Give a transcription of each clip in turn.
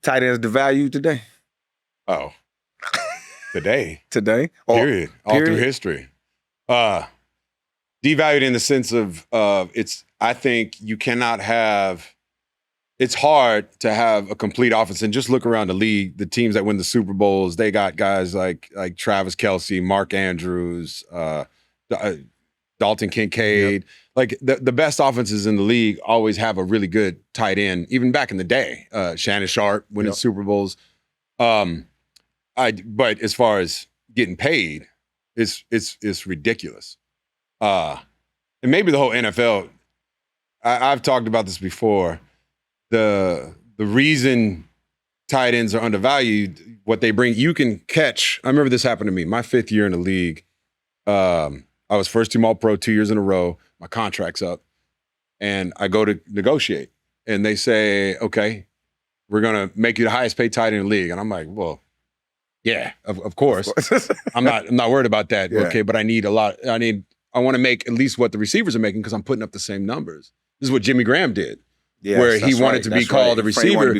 tight ends devalued today? Oh, today. Today? Period. All through history. Devalued in the sense of I think you cannot have. It's hard to have a complete offense, and just look around the league. The teams that win the Super Bowls, they got guys like Travis Kelce, Mark Andrews, Dalton Kincaid. Yep. Like the best offenses in the league always have a really good tight end. Even back in the day, Shannon Sharp winning Super Bowls. But as far as getting paid, it's ridiculous. And maybe the whole NFL. I've talked about this before. The reason tight ends are undervalued, what they bring, you can catch. I remember this happened to me. My 5th year in the league, I was first team All-Pro 2 years in a row. My contract's up, and I go to negotiate, and they say, "Okay, we're gonna make you the highest paid tight end in the league." And I'm like, "Well, yeah, of course. I'm not worried about that. Yeah. Okay, but I need a lot. I want to make at least what the receivers are making because I'm putting up the same numbers." This is what Jimmy Graham did. Yes, where he wanted to be called a receiver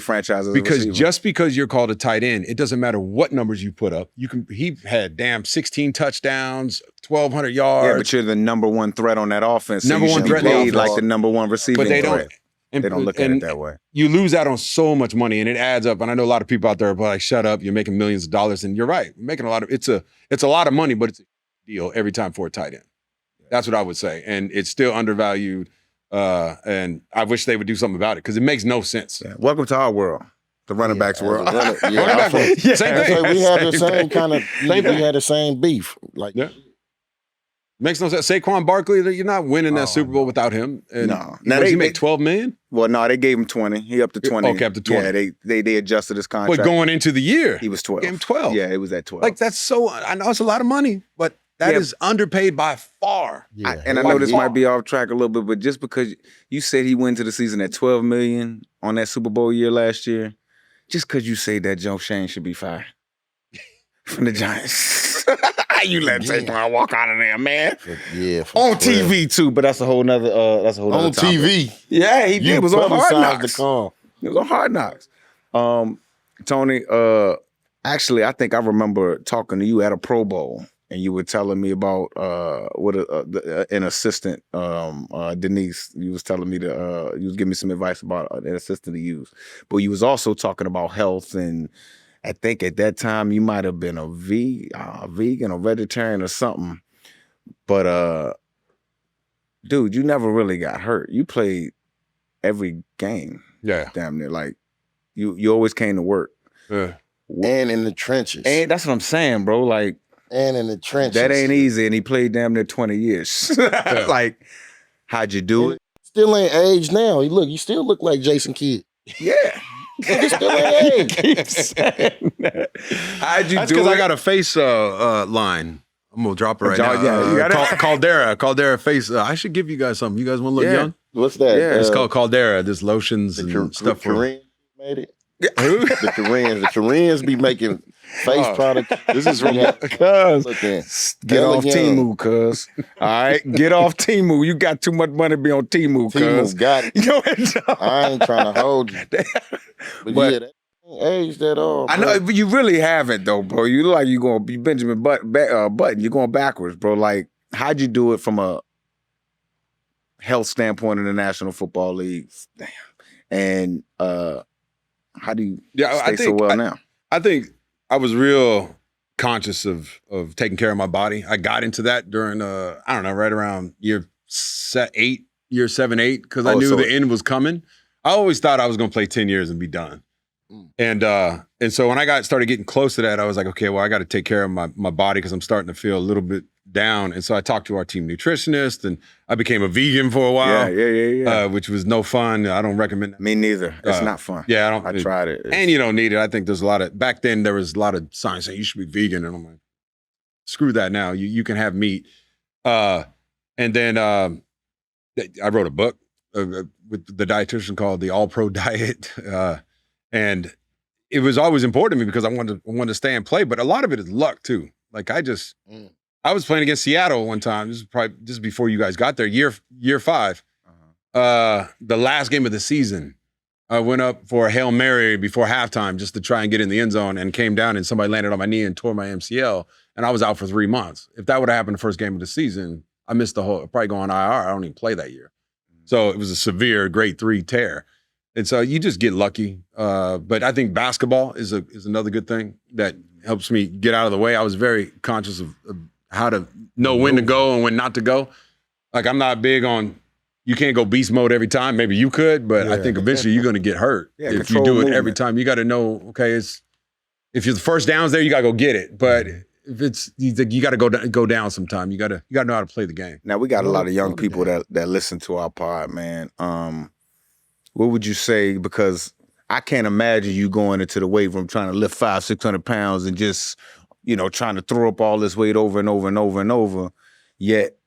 because just because you're called a tight end, it doesn't matter what numbers you put up. He had 16 touchdowns, 1,200 yards. Yeah, but you're the number one threat on that offense. So number one threat, like the number one receiver. But they don't look at it that way. You lose out on so much money, and it adds up. And I know a lot of people out there are like, "Shut up! You're making millions of dollars." And you're right, we're making a lot of. It's a lot of money, but it's a deal every time for a tight end. That's what I would say, and it's still undervalued. And I wish they would do something about it because it makes no sense. Yeah. Welcome to our world, the running backs world. Running back world. Same thing. We had the same kind of. We had the same beef. Makes no sense. Saquon Barkley, you're not winning that Super Bowl without him. And no. Now he made $12 million. Well, no, they gave him 20. He up to 20. Okay, up to 20. Yeah, they adjusted his contract. But going into the year, he was 12. Gave him 12. Yeah, it was at 12. Like that's so. I know it's a lot of money, but. That is underpaid by far. Yeah. I know this might be off track a little bit, but just because you said he went to the season at $12 million on that Super Bowl year last year, just because you say that Joe Shane should be fired from the Giants. You let Saquon walk out of there, man. On TV too, but that's a whole nother. On topic. TV. Yeah, he did. It was on Hard Knocks. It was on Hard Knocks. Tony, actually, I think I remember talking to you at a Pro Bowl. And you were telling me about an assistant, Denise. You was telling me you was giving me some advice about an assistant to use. But you was also talking about health, and I think at that time you might have been a vegan or vegetarian or something. But dude, you never really got hurt. You played every game. Yeah, damn near. Like you always came to work. Yeah, and in the trenches. And that's what I'm saying, bro. Like. And in the trenches. That ain't easy, and he played damn near 20 years. Like, how'd you do it? Still ain't aged now. You still look like Jason Kidd. Yeah. You still ain't aged. How'd you do it? That's because I got a face line. I'm going to drop it right now. Caldera face. I should give you guys something. You guys want to look young? What's that? Yeah. It's called Caldera. There's lotions and stuff. Koreans made it. The Koreans be making face products. This is from cuz. Get off Temu, cuz. All right, get off Temu. You got too much money to be on Temu, cuz. Temu got it. You know what? I ain't trying to hold you. But yeah, that ain't aged at all. Bro. I know, but you really haven't though, bro. You look like you going to be Benjamin Button. You're going backwards, bro. Like, how'd you do it from a health standpoint in the National Football League? Damn. And how do you stay so well now? I think I was real conscious of taking care of my body. I got into that during I don't know, right around year 7, 8, because I knew the end was coming. I always thought I was going to play 10 years and be done. And so when I started getting close to that, I was like, okay, well, I got to take care of my body because I'm starting to feel a little bit down. And so I talked to our team nutritionist, and I became a vegan for a while. Yeah. Which was no fun. I don't recommend that. Me neither. It's not fun. Yeah, I tried it. And you don't need it. I think there's back then there was a lot of signs saying you should be vegan. And I'm like, screw that now. You can have meat. And then I wrote a book with the dietitian called The All-Pro Diet. And it was always important to me because I wanted to stay and play. But a lot of it is luck too. Like I was playing against Seattle one time. This is probably just before you guys got there. Year 5, the last game of the season. I went up for a Hail Mary before halftime just to try and get in the end zone and came down and somebody landed on my knee and tore my MCL and I was out for 3 months. If that would have happened the first game of the season, I missed the whole, probably going IR. I don't even play that year. So it was a severe grade 3 tear. And so you just get lucky. But I think basketball is another good thing that helps me get out of the way. I was very conscious of how to know when to go and when not to go. Like I'm not big on, you can't go beast mode every time. Maybe you could, but I think eventually you're going to get hurt if you do it every time. You got to know, okay, if you're the first down's there, you got to go get it. But if it's, you got to go down sometime. You got to know how to play the game. Now we got a lot of young people that listen to our pod, man. What would you say? Because I can't imagine you going into the weight room trying to lift 500-600 pounds and just, trying to throw up all this weight over and over and over and over. Yet,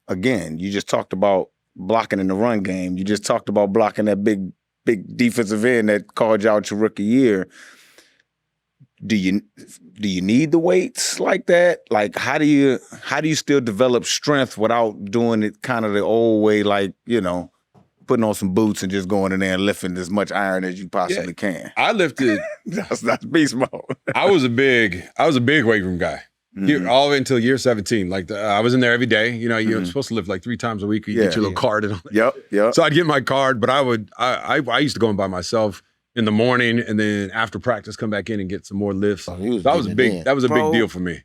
again, you just talked about blocking in the run game. You just talked about blocking that big defensive end that called you out your rookie year. Do you need the weights like that? Like how do you still develop strength without doing it kind of the old way, like, putting on some boots and just going in there and lifting as much iron as you possibly can? I lifted. that's beast mode. I was a big weight room guy. All the way until year 17. Like I was in there every day. You're supposed to lift like 3 times a week. You get your little card and all that. Yep. So I'd get my card, but I used to go in by myself in the morning and then after practice come back in and get some more lifts. That was a big deal for me.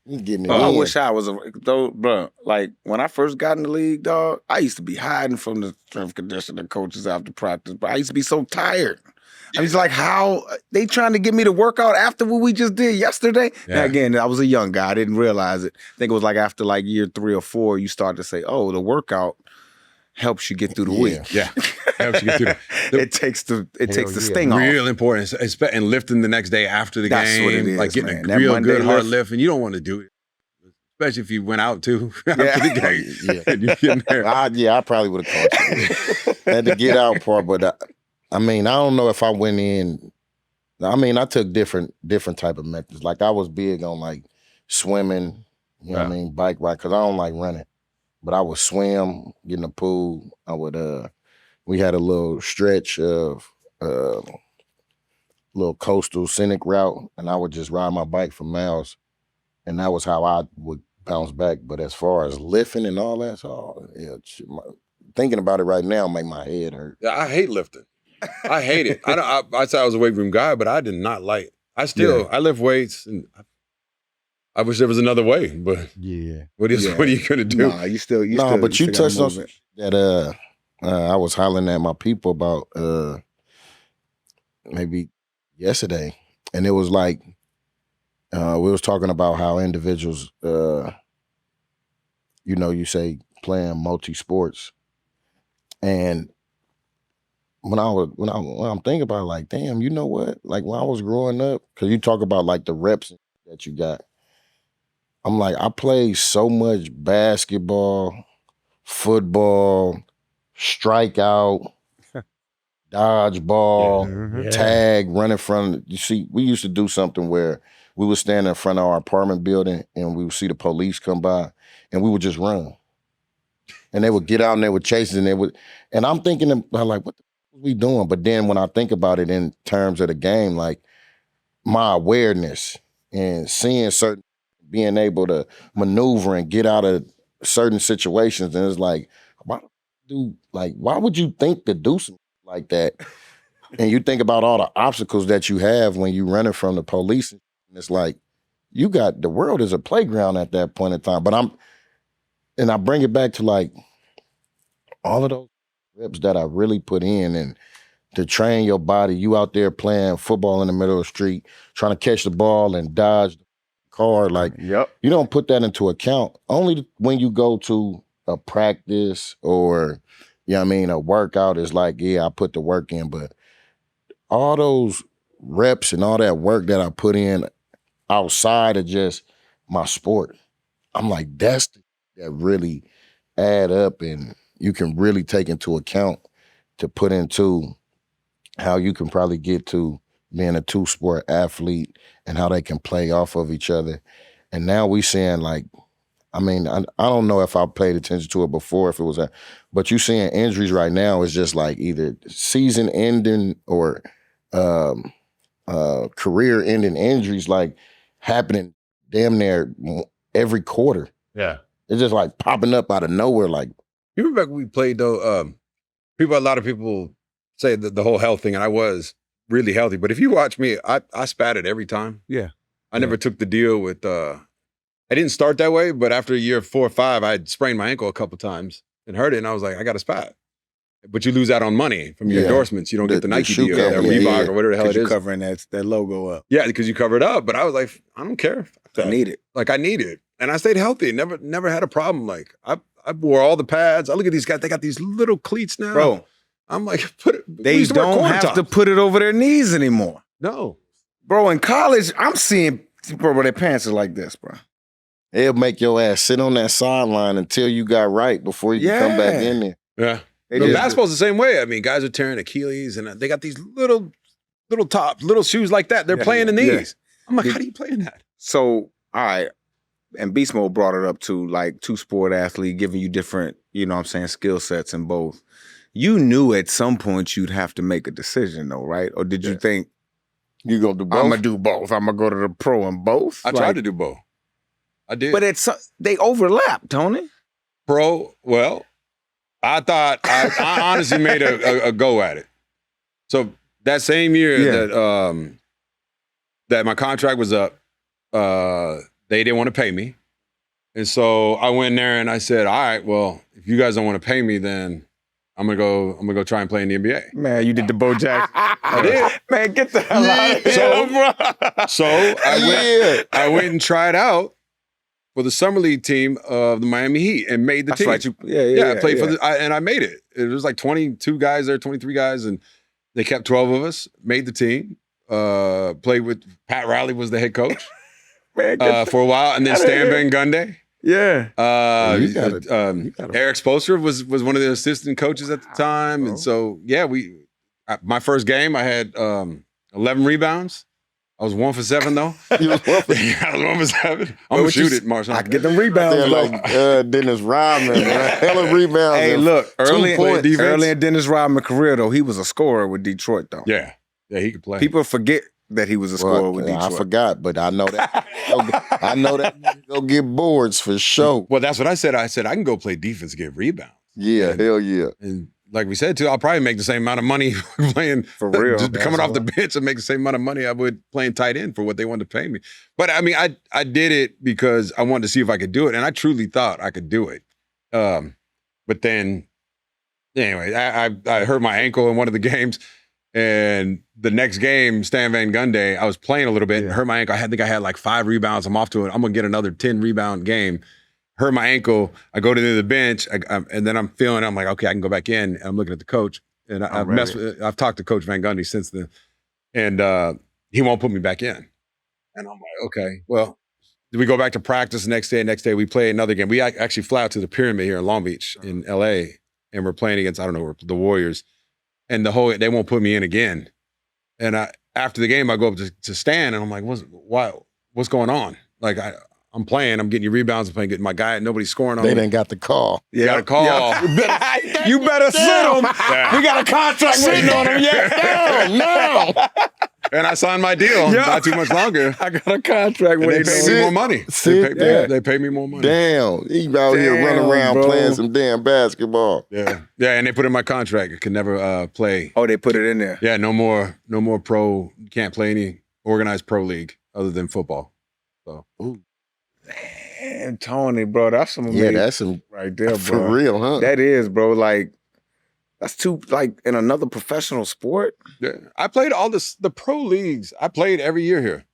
I wish I was bro. Like when I first got in the league, dog, I used to be hiding from the strength conditioning coaches after practice, but I used to be so tired. I was like, how they trying to get me to work out after what we just did yesterday? Yeah. Now, again, I was a young guy. I didn't realize it. I think it was like after like year 3 or 4, you start to say, oh, the workout helps you get through the week. Yeah, helps you get through. It takes the sting off. Real important. And lifting the next day after the game. That's what it is, like getting man. a real good hard lift. And you don't want to do it. Especially if you went out too after the game. And you get in there. I probably would have caught you. Had to get out part, but I don't know if I went in. I took different type of methods. Like I was big on like swimming, bike ride, because I don't like running. But I would swim, get in the pool. I would we had a little stretch of little coastal scenic route, and I would just ride my bike for miles. And that was how I would bounce back. But as far as lifting and all that, thinking about it right now make my head hurt. Yeah, I hate lifting. I hate it. I said I was a weight room guy, but I did not like. I lift weights, and I wish there was another way. But what are you gonna do? Nah, you still. But you touched on that. I was hollering at my people about maybe yesterday, and it was like we was talking about how individuals, you say playing multi sports, and when I'm thinking about it, like, damn, you know what? Like when I was growing up, because you talk about like the reps that you got, I'm like, I played so much basketball, football, strikeout, dodgeball, tag, running from. You see, we used to do something where we would stand in front of our apartment building and we would see the police come by, and we would just run, and they would get out and they would chase us, and I'm thinking about like, what the we doing? But then when I think about it in terms of the game, like my awareness and seeing being able to maneuver and get out of certain situations, and it's like, why would you think to do something like that? And you think about all the obstacles that you have when you running from the police, and it's like the world is a playground at that point in time. But I bring it back to like all of those reps that I really put in, and to train your body. You out there playing football in the middle of the street, trying to catch the ball and dodge the car. Like, you don't put that into account. Only when you go to a practice or, a workout is like, I put the work in. But all those reps and all that work that I put in outside of just my sport, I'm like, that really add up, and you can really take into account to put into how you can probably get to being a 2-sport athlete and how they can play off of each other. And now we seeing like I mean, I don't know if I paid attention to it before, if it was that, but you seeing injuries right now is just like either season ending or career ending injuries like happening damn near every quarter. Yeah. It's just like popping up out of nowhere. Like, you remember back when we played though, a lot of people say that the whole health thing, and I was really healthy, but if you watch me, I spatted every time. Yeah. I never took the deal with, I didn't start that way, but after year 4 or 5, I had sprained my ankle a couple times and hurt it, and I was like, I got to spat. But you lose out on money from your endorsements. You don't get the Nike deal, or Reebok, or whatever the hell it is. You're covering that logo up. Yeah, because you cover it up. But I was like, I don't care. I need it. Like, I need it. And I stayed healthy. Never had a problem. Like, I wore all the pads. I look at these guys. They got these little cleats now. Bro. I'm like, they don't have to put it over their knees anymore. No. Bro, in college, I'm seeing, bro, their pants are like this, bro. It'll make your ass sit on that sideline until you got right before you can come back in there. Yeah. Basketball's the same way. I mean, guys are tearing Achilles, and they got these little tops, little shoes like that. They're playing in these. Yeah. I'm like, how do you play in that? So, all right. And Beast Mode brought it up to like two-sport athlete, giving you different, you know what I'm saying, skill sets in both. You knew at some point you'd have to make a decision though, right? Or did you think, you gonna do both? I'm gonna do both. I'm gonna go to the pro in both? I tried to do both. I did. But they overlap, Tony. Pro, well, I thought I honestly made a go at it. So that same year that my contract was up, they didn't want to pay me. And so I went in there and I said, all right, well, if you guys don't want to pay me, then I'm gonna go try and play in the NBA. Man, you did the Bo Jackson. I did. Man, get the hell out of here, bro. So I went and tried out for the summer league team of the Miami Heat and made the team. Right. I played for and I made it. It was like 22 guys there, 23 guys, and they kept 12 of us, made the team, played with Pat Riley was the head coach for a while, and then Stan Van Gundy. Yeah. Eric Spoelstra was one of the assistant coaches at the time. And so, my first game, I had 11 rebounds. I was 1 for 7, though. You was 1 for 7? Yeah, I was 1 for 7. I'm going to shoot it, Marshawn. I get them rebounds. Like Dennis Rodman, hella rebounds. Hey, look, early in Dennis Rodman's career, though, he was a scorer with Detroit, though. Yeah, he could play. People forget that he was a scorer with Detroit. I forgot, but I know that. I know that go get boards for sure. Well, that's what I said. I said, I can go play defense and get rebounds. Yeah, hell yeah. And like we said, too, I'll probably make the same amount of money playing for real. Just coming off the bench and make the same amount of money I would playing tight end for what they wanted to pay me. But I mean, I did it because I wanted to see if I could do it, and I truly thought I could do it. But then, anyway, I hurt my ankle in one of the games, and the next game, Stan Van Gundy, I was playing a little bit and hurt my ankle. I think I had like 5 rebounds. I'm off to it. I'm gonna get another 10 rebound game. Hurt my ankle. I go to the bench, and then I'm feeling. I'm like, okay, I can go back in. And I'm looking at the coach, and I've talked to Coach Van Gundy since then, and he won't put me back in. And I'm like, okay, well, we go back to practice the next day. Next day, we play another game. We actually fly out to the Pyramid here in Long Beach, in LA, and we're playing against the Warriors, and they won't put me in again. And after the game, I go up to Stan, and I'm like, what's going on? Like I'm playing, I'm getting your rebounds, I'm playing, getting my guy, nobody's scoring on me. They didn't got the call. You got a call. Yeah. You better sit him. Yeah. We got a contract waiting on him. Yeah, no. And I signed my deal. Not too much longer. I got a contract waiting. They paid me more money. They paid me more money. Damn, he out here running around playing some damn basketball. Yeah, and they put in my contract. I could never play. Oh, they put it in there. Yeah, no more pro. You can't play any organized pro league other than football. So. Ooh. Man, Tony, bro, that's some amazing. Yeah, that's some right there, bro. For real, huh? That is, bro. Like, that's too, like, in another professional sport. Yeah, I played all the pro leagues. I played every year here.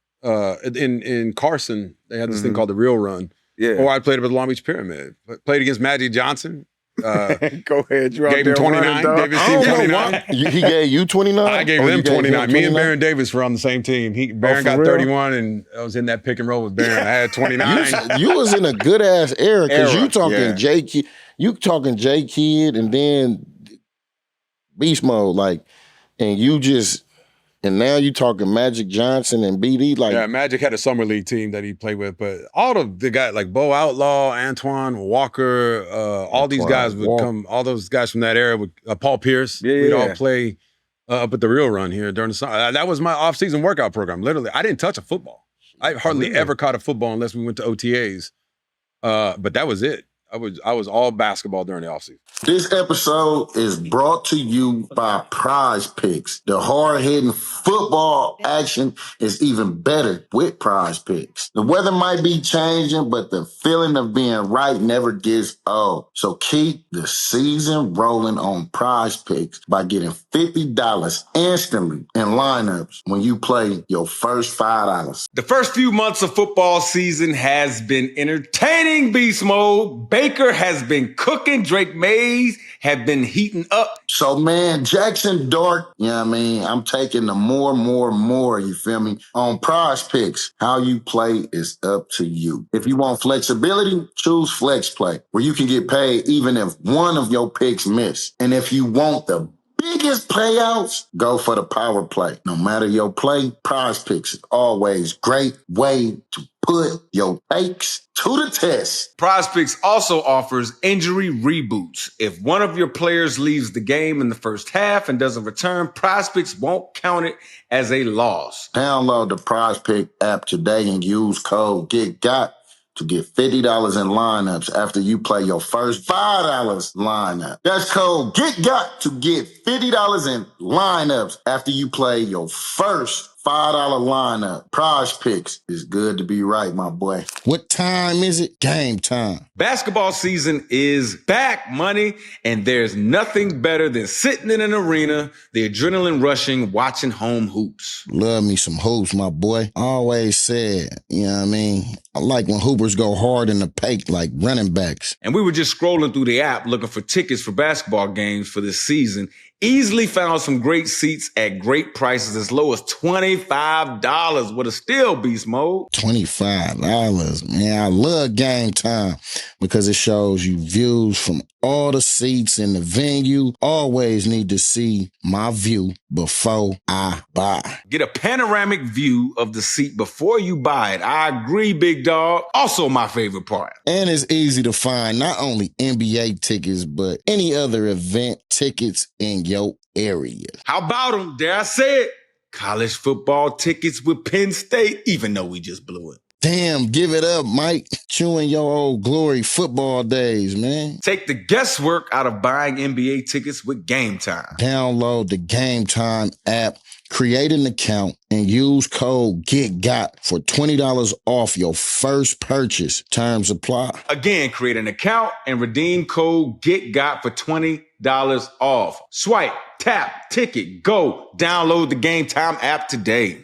In Carson, they had this thing called the Real Run. Yeah. Or I played up at the Long Beach Pyramid. Played against Magic Johnson. Go ahead. You gave him 29. Davis team 29. He gave you 29? I gave them 29. Me and Baron Davis were on the same team. Baron got 31, and I was in that pick and roll with Baron. I had 29. You was in a good ass era because you talking J Kid, J Kid, and then Beast Mode, like, and And now you talking Magic Johnson and BD. Like, yeah, Magic had a summer league team that he played with, but all of the guys like Bo Outlaw, Antoine Walker, all these guys would come. All those guys from that era would Paul Pierce. We'd all play up at the Real Run here during the summer. That was my off-season workout program. Literally, I didn't touch a football. I hardly ever caught a football unless we went to OTAs. But that was it. I was all basketball during the offseason. This episode is brought to you by Prize Picks. The hard-hitting football action is even better with Prize Picks. The weather might be changing, but the feeling of being right never gets old. So keep the season rolling on Prize Picks by getting $50 instantly in lineups when you play your first $5. The first few months of football season has been entertaining, beast mode. Baker has been cooking. Drake Mays have been heating up. So, man, Jackson Dart, you know what I mean? I'm taking the more, you feel me? On Prize Picks, how you play is up to you. If you want flexibility, choose Flex Play, where you can get paid even if one of your picks miss. And if you want the biggest payouts, go for the power play. No matter your play, Prize Picks is always great way to put your takes to the test. Prize Picks also offers injury reboots. If one of your players leaves the game in the first half and doesn't return, Prize Picks won't count it as a loss. Download the Prize Pick app today and use code GETGOT to get $50 in lineups after you play your first $5 lineup. That's code GETGOT to get $50 in lineups after you play your first $5 lineup. Prize Picks is good to be right, my boy. What time is it? Game time. Basketball season is back, money, and there's nothing better than sitting in an arena, the adrenaline rushing, watching home hoops. Love me some hoops, my boy. Always said, you know what I mean? I like when hoopers go hard in the paint like running backs. And we were just scrolling through the app looking for tickets for basketball games for this season. Easily found some great seats at great prices as low as $25 with a steal, beast mode. $25, man. I love Game Time because it shows you views from all the seats in the venue. Always need to see my view before I buy. Get a panoramic view of the seat before you buy it. I agree, big dog. Also my favorite part. And it's easy to find not only NBA tickets, but any other event tickets in your area. How about them? Dare I say it? College football tickets with Penn State, even though we just blew it. Damn, give it up, Mike. Chewing your old glory football days, man. Take the guesswork out of buying NBA tickets with Game Time. Download the Game Time app, create an account, and use code GETGOT for $20 off your first purchase. Terms apply. Again, create an account and redeem code GETGOT for $20 off. Swipe, tap, ticket, go. Download the Game Time app today.